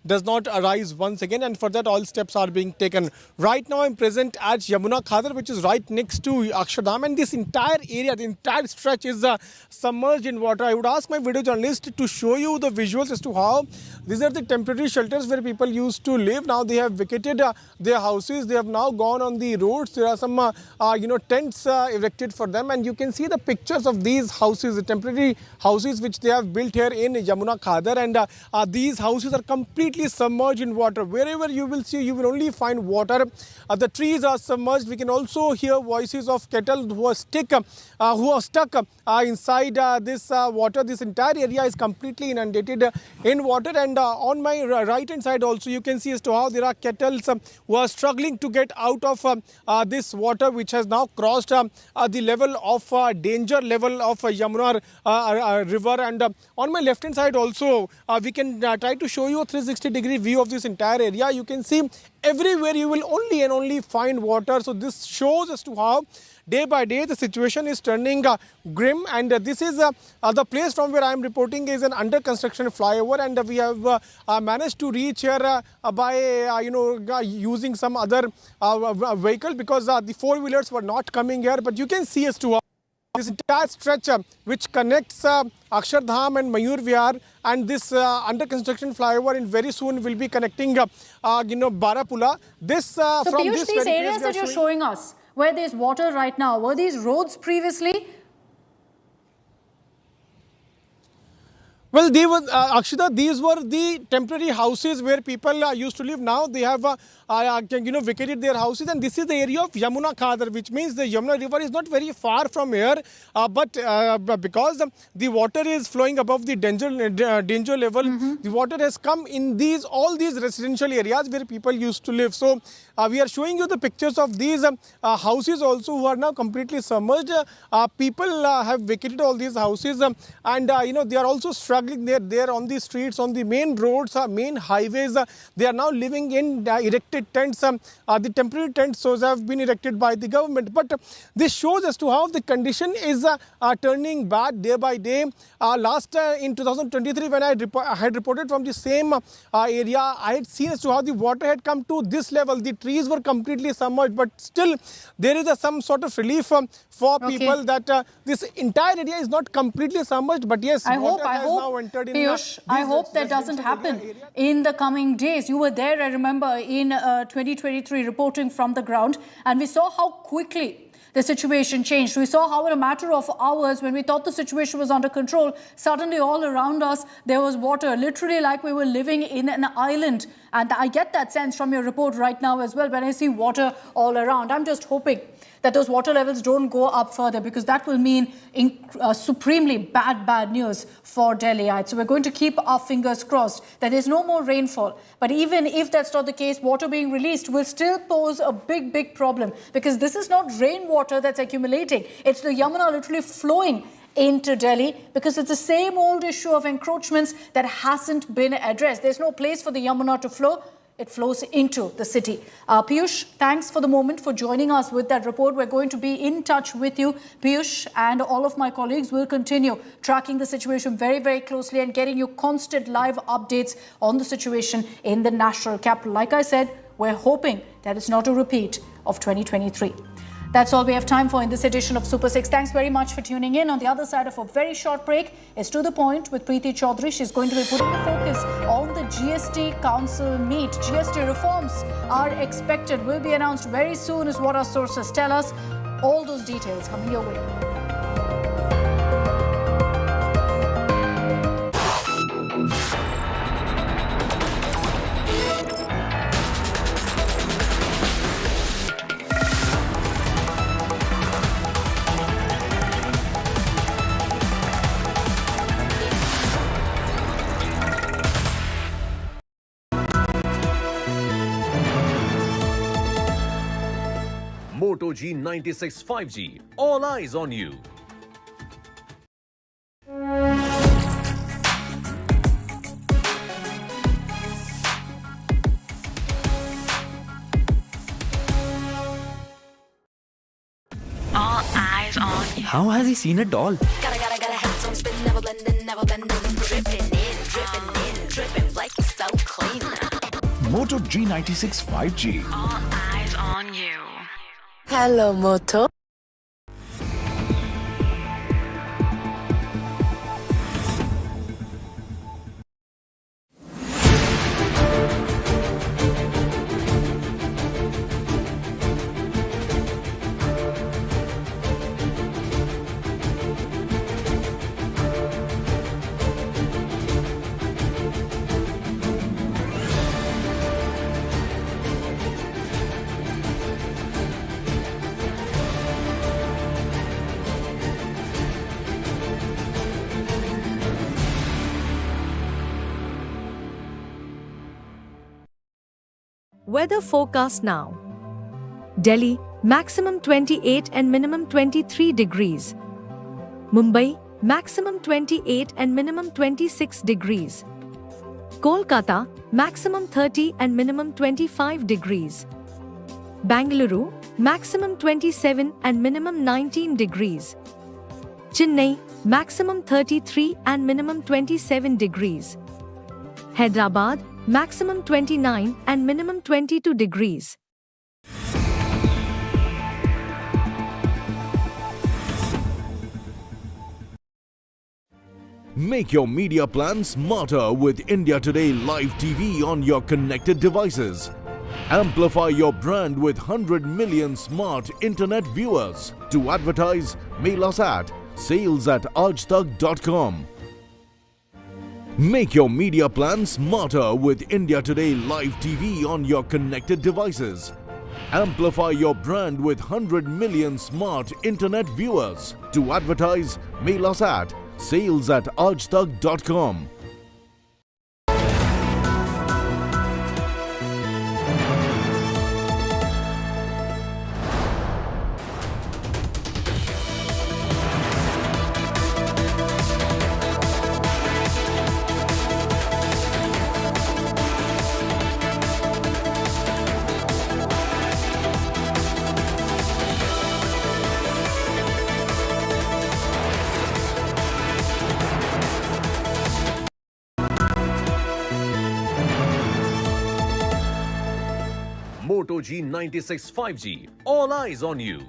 does not arise once again, and for that all steps are being taken. Right now I'm present at Yamuna Khadar, which is right next to Akshardham, and this entire area, the entire stretch is submerged in water. I would ask my video journalist to show you the visuals as to how these are the temporary shelters where people used to live. Now they have vacated their houses. They have now gone on the roads. There are some tents erected for them, and you can see the pictures of these houses, the temporary houses which they have built here in Yamuna Khadar, and these houses are completely submerged in water. Wherever you will see, you will only find water. The trees are submerged. We can also hear voices of cattle who are stuck inside this water. This entire area is completely inundated in water, and on my right hand side also you can see as to how there are cattle who are struggling to get out of this water, which has now crossed the level of danger level of Yamuna river. And on my left hand side also we can try to show you a 360-degree view of this entire area. You can see everywhere you will only find water. So this shows as to how day by day the situation is turning grim, and this is the place from where I am reporting is an under construction flyover, and we have managed to reach here by using some other vehicle, because the four-wheelers were not coming here. But you can see as to how this entire stretch which connects Akshardham and Mayur Vihar, and this under construction flyover, and very soon will be connecting Barapula. This so from Piyush, this these very areas that you're showing us, where there's water right now, were these roads previously? Well, they were, Akshita, these were the temporary houses where people used to live. Now they have vacated their houses, and this is the area of Yamuna Khadar, which means the Yamuna river is not very far from here, but because the water is flowing above the danger level, the water has come in all these residential areas where people used to live. So we are showing you the pictures of these houses also, who are now completely submerged. People have vacated all these houses, and they are also struggling there on the streets, on the main roads, main highways. They are now living in erected tents. The temporary tents have been erected by the government. But this shows as to how the condition is turning bad day by day. Last in 2023, when I had reported from the same area, I had seen as to how the water had come to this level. The trees were completely submerged, but still there is some sort of relief for people that this entire area is not completely submerged. But yes, I hope, Piyush, I hope that doesn't happen in the coming days. You were there, I remember, in 2023 reporting from the ground, and we saw how quickly the situation changed. We saw how in a matter of hours, when we thought the situation was under control, suddenly all around us there was water, literally like we were living in an island. And I get that sense from your report right now as well when I see water all around. I'm just hoping that those water levels don't go up further, because that will mean supremely bad news for Delhiites. So we're going to keep our fingers crossed that there's no more rainfall. But even if that's not the case, water being released will still pose a big problem, because this is not rainwater that's accumulating. It's the Yamuna literally flowing into Delhi, because it's the same old issue of encroachments that hasn't been addressed. There's no place for the Yamuna to flow. It flows into the city. Piyush, thanks for the moment for joining us with that report. We're going to be in touch with you, Piyush, and all of my colleagues will continue tracking the situation very closely and getting you constant live updates on the situation in the national capital. Like I said, we're hoping that it's not a repeat of 2023. That's all we have time for in this edition of Super 6. Thanks very much for tuning in. On the other side of a very short break is To The Point with Preeti Chaudhary. She's going to be putting the focus on the GST Council meet. GST reforms are expected, will be announced very soon, is what our sources tell us. All those details coming your way. Moto G96 5G. All eyes on you. All eyes on you. How has he seen it all? Gotta head on spin, never blending, dripping in, dripping like so clean. Moto G96 5G. All eyes on you. Hello, Moto. Weather forecast now. Delhi, maximum 28 and minimum 23 degrees. Mumbai, maximum 28 and minimum 26 degrees. Kolkata, maximum 30 and minimum 25 degrees. Bangalore, maximum 27 and minimum 19 degrees. Chennai, maximum 33 and minimum 27 degrees. Hyderabad, maximum 29 and minimum 22 degrees. Make your media plan smarter with India Today Live TV on your connected devices. Amplify your brand with 100 million smart internet viewers. To advertise, mail us at sales@aajtak.com. Make your media plan smarter with India Today Live TV on your connected devices. Amplify your brand with 100 million smart internet viewers. To advertise, mail us at sales@aajtak.com. Moto G96 5G. All eyes on you.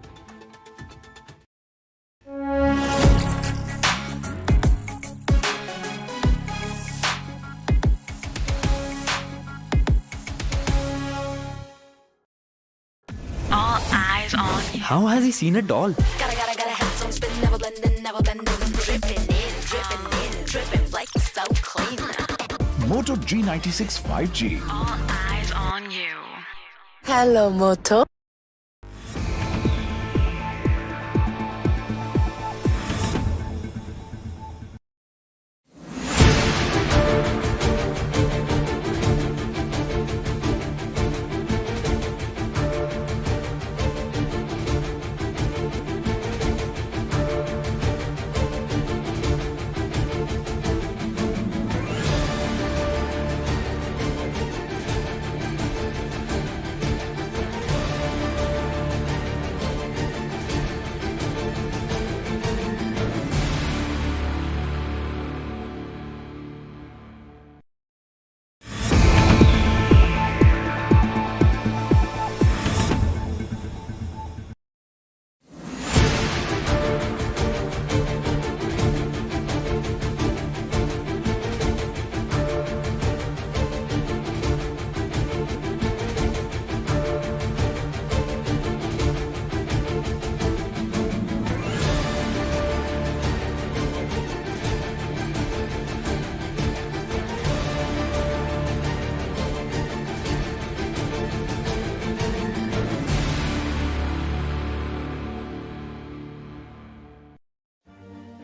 All eyes on you. How has he seen it all? Gotta head on spin, never blending, dripping in, dripping like so clean. Moto G96 5G. All eyes on you. Hello, Moto.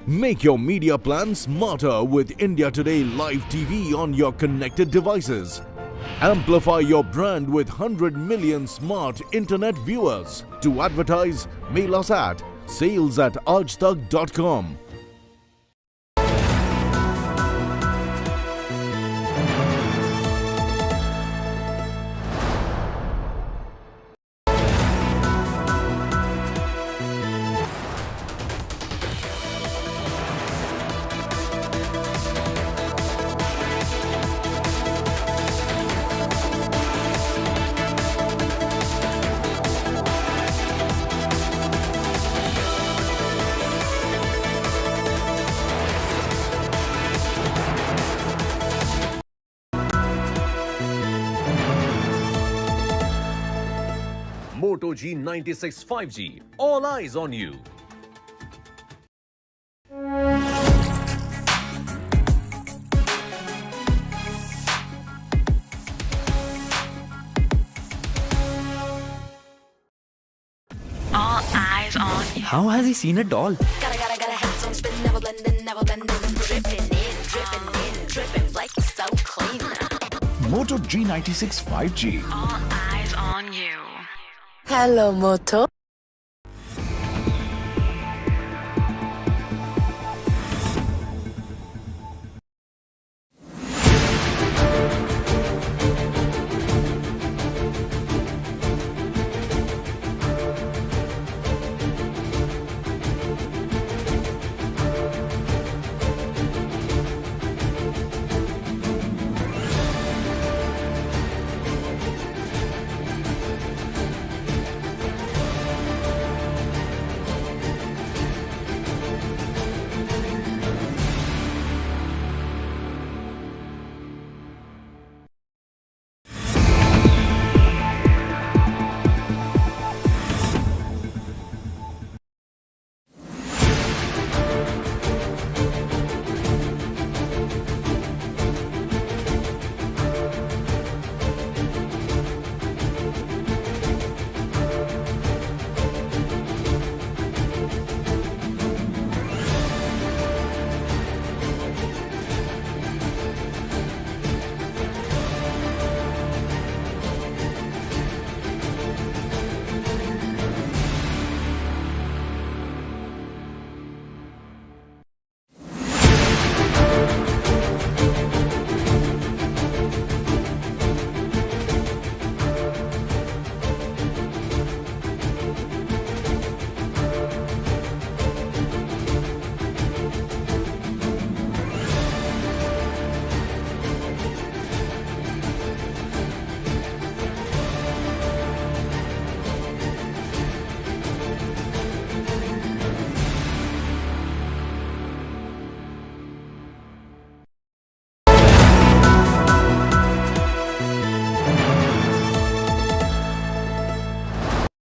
Make your media plan smarter with India Today Live TV on your connected devices. Amplify your brand with 100 million smart internet viewers. To advertise, mail us at sales@aajtak.com. Moto G96 5G. All eyes on you. All eyes on you. How has he seen a doll? Gotta head on spin, never blending, dripping in, dripping like so clean. Moto G96 5G. All eyes on you. Hello, Moto.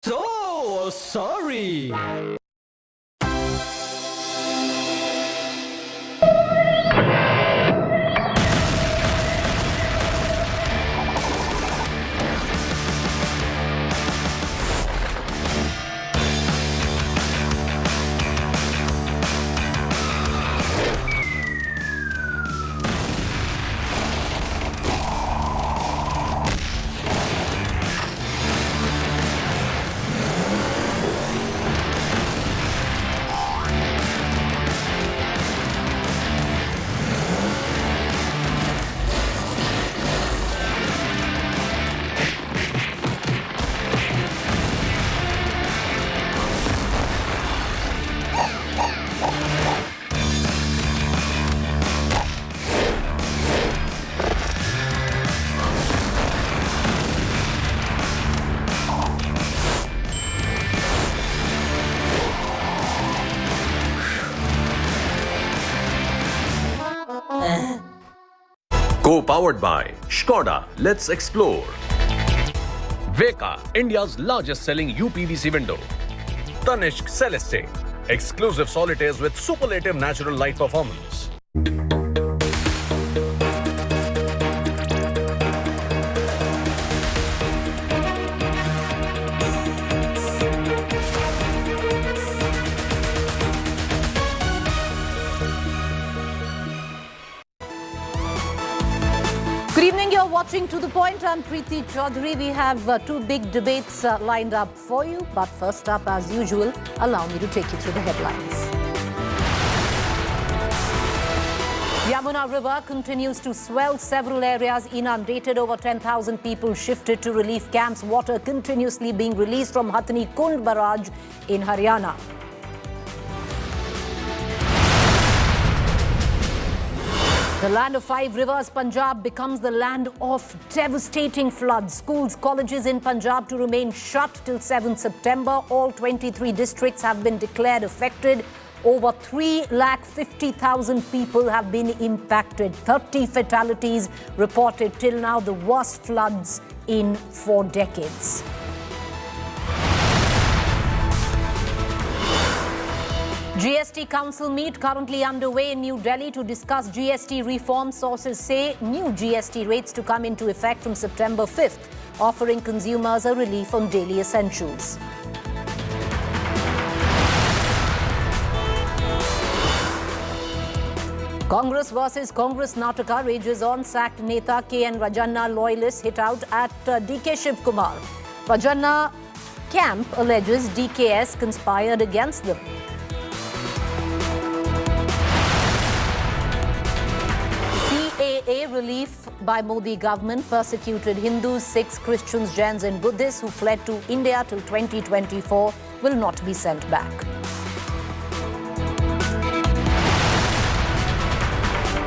So sorry. Co-powered by Skoda. Let's explore. Veka, India's largest selling UPVC window. Tanishq Celeste, exclusive solitaires with superlative natural light performance. Good evening, you're watching To The Point. I'm Preeti Chaudhary. We have two big debates lined up for you. But first up, as usual, allow me to take you through the headlines. Yamuna River continues to swell. Several areas inundated. Over 10,000 people shifted to relief camps. Water continuously being released from Hathni Kund Barrage in Haryana. The land of five rivers, Punjab, becomes the land of devastating floods. Schools, colleges in Punjab to remain shut till 7 September. All 23 districts have been declared affected. Over 350,000 people have been impacted. 30 fatalities reported till now, the worst floods in 4 decades. GST Council meet currently underway in New Delhi to discuss GST reform. Sources say new GST rates to come into effect from September 5th, offering consumers a relief on daily essentials. Congress versus Congress Nataka rages on. Sacked Neta K.N. Rajanna loyalists hit out at DK Shiv Kumar. Rajanna camp alleges DKS conspired against them. CAA relief by Modi government. Persecuted Hindus, Sikhs, Christians, Jains and Buddhists who fled to India till 2024 will not be sent back.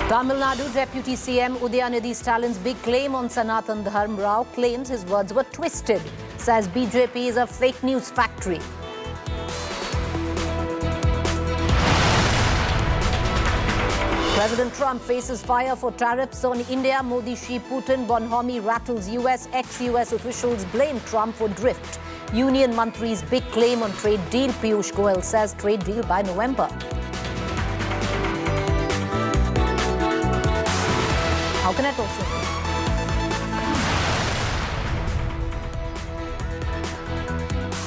Tamil Nadu Deputy CM Udayanidhi Stalin's big claim on Sanatan Dharm Rao claims his words were twisted. Says BJP is a fake news factory. President Trump faces fire for tariffs on India. Modi, Xi, Putin, Bonhomme rattles US. Ex-US officials blame Trump for drift. Union Mantri's big claim on trade deal. Piyush Goyal says trade deal by November. How can I talk so?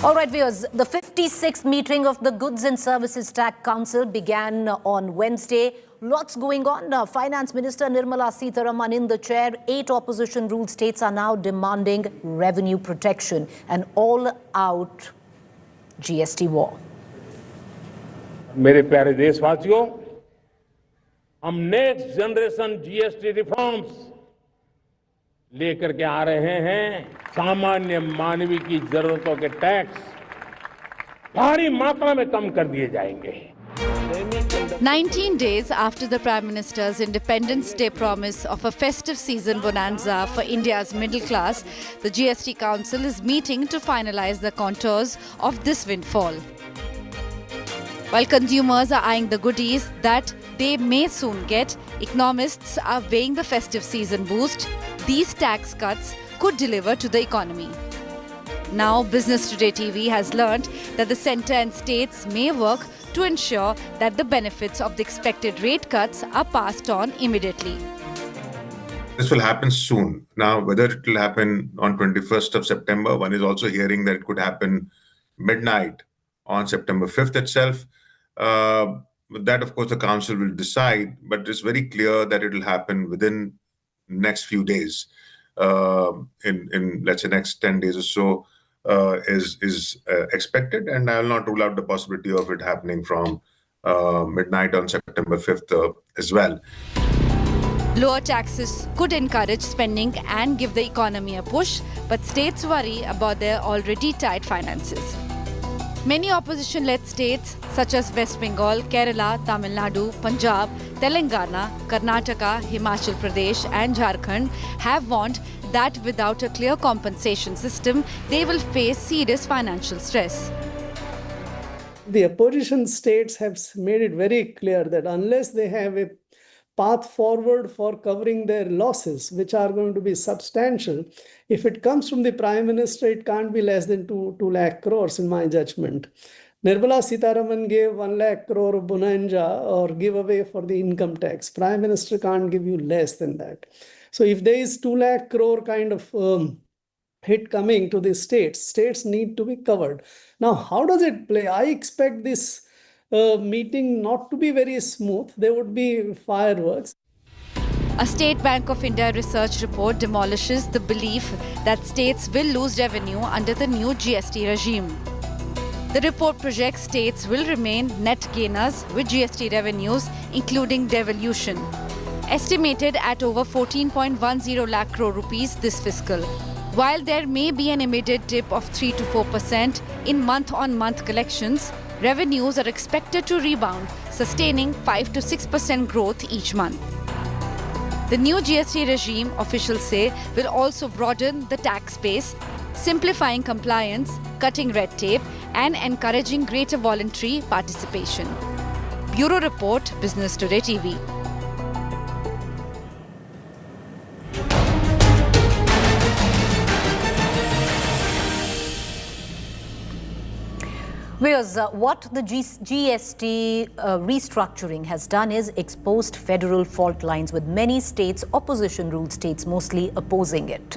All right, viewers, the 56th meeting of the Goods and Services Tax Council began on Wednesday. Lots going on. Finance Minister Nirmala Sitharaman in the chair. 8 opposition ruled states are now demanding revenue protection, an all-out GST war. मेरे प्यारे देशवासियों, हम next generation GST reforms लेकर के आ रहे हैं। सामान्य मानवी की जरूरतों के टैक्स भारी मात्रा में कम कर दिए जाएंगे। 19 days after the Prime Minister's Independence Day promise of a festive season bonanza for India's middle class, the GST Council is meeting to finalize the contours of this windfall. While consumers are eyeing the goodies that they may soon get, economists are weighing the festive season boost these tax cuts could deliver to the economy. Now, Business Today TV has learned that the centre and states may work to ensure that the benefits of the expected rate cuts are passed on immediately. This will happen soon. Now, whether it will happen on 21st of September, one is also hearing that it could happen midnight on September 5th itself. That, of course, the council will decide, but it's very clear that it will happen within next few days. In let's say next 10 days or so is expected, and I will not rule out the possibility of it happening from midnight on September 5th as well. Lower taxes could encourage spending and give the economy a push, but states worry about their already tight finances. Many opposition-led states such as West Bengal, Kerala, Tamil Nadu, Punjab, Telangana, Karnataka, Himachal Pradesh and Jharkhand have warned that without a clear compensation system, they will face serious financial stress. The opposition states have made it very clear that unless they have a path forward for covering their losses, which are going to be substantial, if it comes from the Prime Minister, it can't be less than 2 lakh crores in my judgment. Nirmala Sitharaman gave 1 lakh crore of bonanza or giveaway for the income tax. Prime Minister can't give you less than that. So if there is 2 lakh crore kind of hit coming to the states need to be covered. Now, how does it play? I expect this meeting not to be very smooth. There would be fireworks. A State Bank of India research report demolishes the belief that states will lose revenue under the new GST regime. The report projects states will remain net gainers with GST revenues, including devolution, estimated at over 14.10 lakh crore rupees this fiscal. While there may be an immediate dip of 3 to 4% in month-on-month collections, revenues are expected to rebound, sustaining 5 to 6% growth each month. The new GST regime, officials say, will also broaden the tax base, simplifying compliance, cutting red tape, and encouraging greater voluntary participation. Bureau Report, Business Today TV. Whereas what the GST restructuring has done is exposed federal fault lines, with many states, opposition ruled states, mostly opposing it.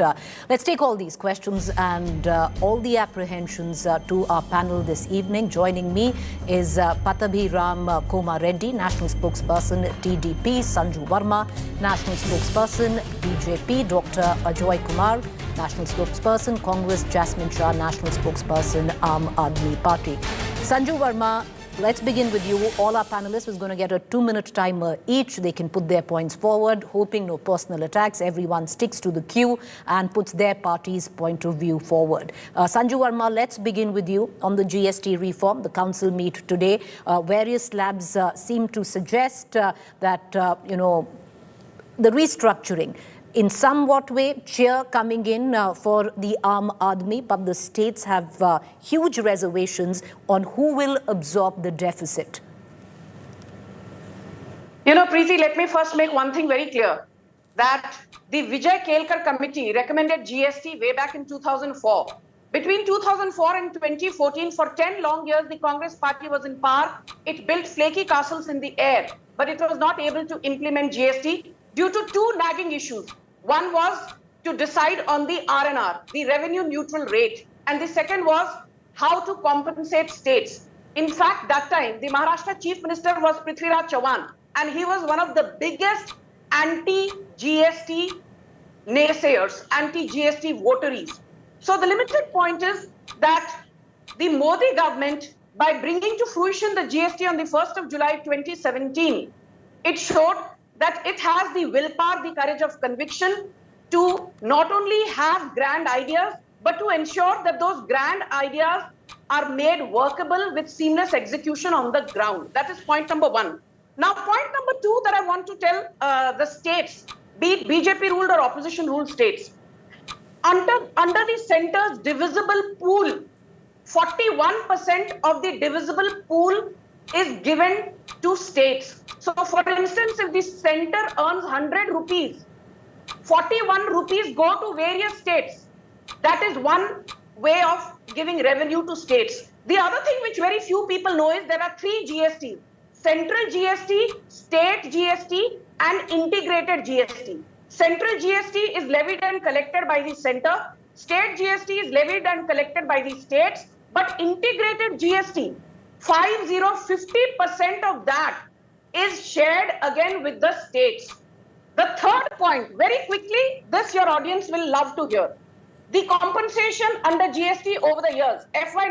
Let's take all these questions and all the apprehensions to our panel this evening. Joining me is Pattabhiram Koma Reddy, National Spokesperson TDP, Sanju Verma, National Spokesperson BJP, Dr. Ajoy Kumar, National Spokesperson Congress, Jasmine Shah, National Spokesperson Aam Aadmi Party. Sanju Verma, let's begin with you. All our panelists is going to get a 2-minute timer each. They can put their points forward, hoping no personal attacks. Everyone sticks to the queue and puts their party's point of view forward. Sanju Verma, let's begin with you on the GST reform. The council meet today. Various slabs seem to suggest that, the restructuring, in somewhat way, cheer coming in for the Aam Aadmi, but the states have huge reservations on who will absorb the deficit. Preeti, let me first make one thing very clear, that the Vijay Kelkar committee recommended GST way back in 2004. Between 2004 and 2014, for 10 long years, the Congress party was in power. It built flaky castles in the air, but it was not able to implement GST due to two nagging issues. One was to decide on the R&R, the revenue neutral rate. And the second was how to compensate states. In fact, that time, the Maharashtra Chief Minister was Prithviraj Chauhan, and he was one of the biggest anti-GST naysayers, anti-GST votaries. So the limited point is that the Modi government, by bringing to fruition the GST on the 1st of July 2017, it showed that it has the willpower, the courage of conviction to not only have grand ideas, but to ensure that those grand ideas are made workable with seamless execution on the ground. That is point number one. Now, point number two that I want to tell the states, be it BJP ruled or opposition ruled states, under the centre's divisible pool, 41% of the divisible pool is given to states. So, for instance, if the center earns 100 rupees, 41 rupees go to various states. That is one way of giving revenue to states. The other thing which very few people know is there are 3 GSTs: central GST, state GST, and integrated GST. Central GST is levied and collected by the center. State GST is levied and collected by the states. But integrated GST, 50% of that is shared again with the states. The third point, very quickly, this your audience will love to hear. The compensation under GST over the years, FY